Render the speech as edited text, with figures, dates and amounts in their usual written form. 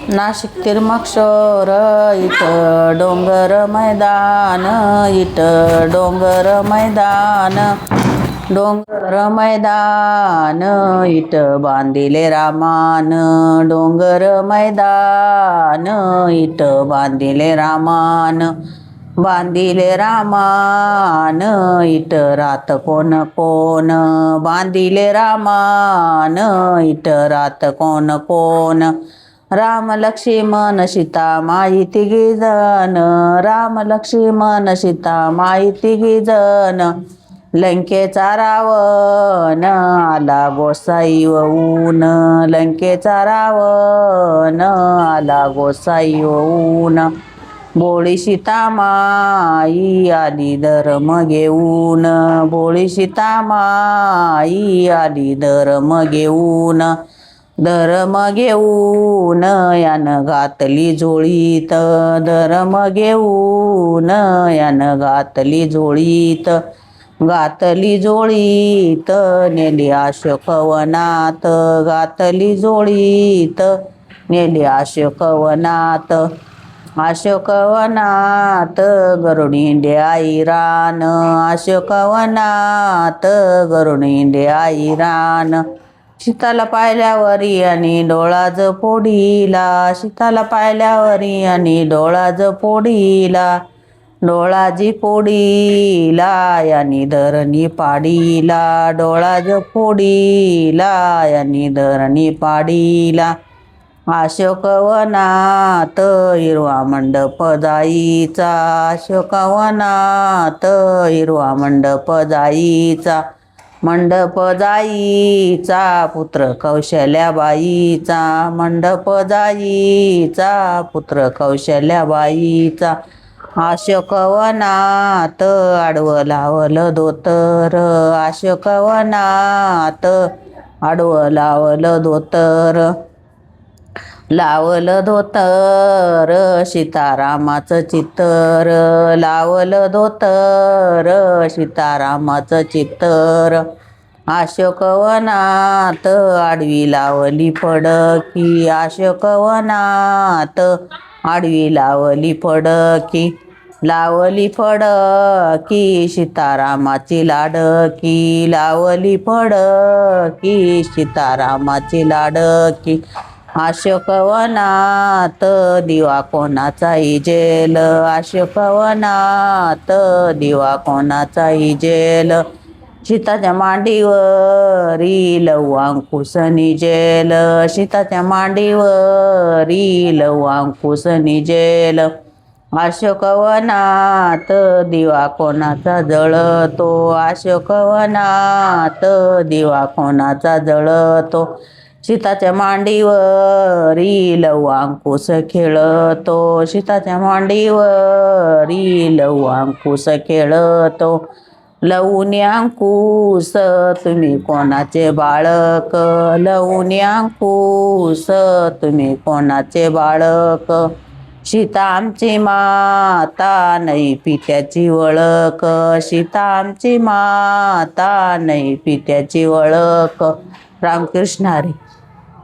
नाशिक तिरमक्षर इथं डोंगर मैदान, इथं डोंगर मैदान, डोंगर मैदान इथं बांधिले रामान, डोंगर मैदान इथं बांधिले रामान, बांधिले रामान इथं रात कोण कोण, बांधिले रामान इथं रात कोण कोण, राम लक्ष्मण सीता माई तिघी जण, राम लक्ष्मण सीता माई तिघी जण, लंकेचा रावण आला गोसाई होऊन, लंकेचा रावण आला गोसाई होऊन, बोळी सीता माई आली धर्म घेऊन, बोळी सीता माई आली धर्म घेऊन, धर्म घेऊन यानं घातली झोळीत, धर्म घेऊन यानं घातली झोळीत, घातली झोळीत नेली अशोकवनात, घातली झोळीत नेली अशोकवनात, अशोकवनात गरुडिंडे ऐरान, अशोकवनात गरुडिंडे ऐरान, सीताला पाहिल्यावरी आणि डोळाज फोडीला, सीताला पाहिल्यावरी आणि डोळाज फोडीला, डोळाजी फोडीला यानी धरणी पाडीला, डोळाज फोडीला यानी धरणी पाडीला, अशोकवनात हिरवा मंडप जाईचा, अशोकवनात हिरवा मंडप जाईचा, मंडप जाईचा पुत्र कौशल्याबाईचा, मंडप जाईचा पुत्र कौशल्याबाईचा, अशोकवनात आडवं लावलं धोतर, अशोकवनात आडवं लावलं धोतर, लावलं धोतर सीतारामाचं चित्तर, लावलं धोतर सीतारामाचं चित्तर, अशोकवनात आडवी लावली फडकी, अशोकवनात आडवी लावली फडकी, लावली फडकी सीतारामाची लाडकी, लावली फडकी सीतारामाची लाडकी, अशोकवनात दिवा कोणाचा इजेल, अशोकवनात दिवा कोणाचा इजेल, सीताच्या मांडीवरी लव अंकुश निजेल, सीताच्या मांडीवरी लव अंकुश निजेल, अशोकवनात दिवा कोणाचा जळतो, अशोकवनात दिवा कोणाचा जळतो, सीताच्या मांडीवरी लव अंकुश खेळतो, सीताच्या मांडीवरी लव अंकुश खेळतो, लवूनी अंकुश तुम्ही कोणाचे बाळक, लवूनी अंकुश तुम्ही कोणाचे बाळक, सीता आमची माता नाही पित्याची ओळख, सीता आमची माता नाही पित्याची ओळख, रामकृष्ण हरी.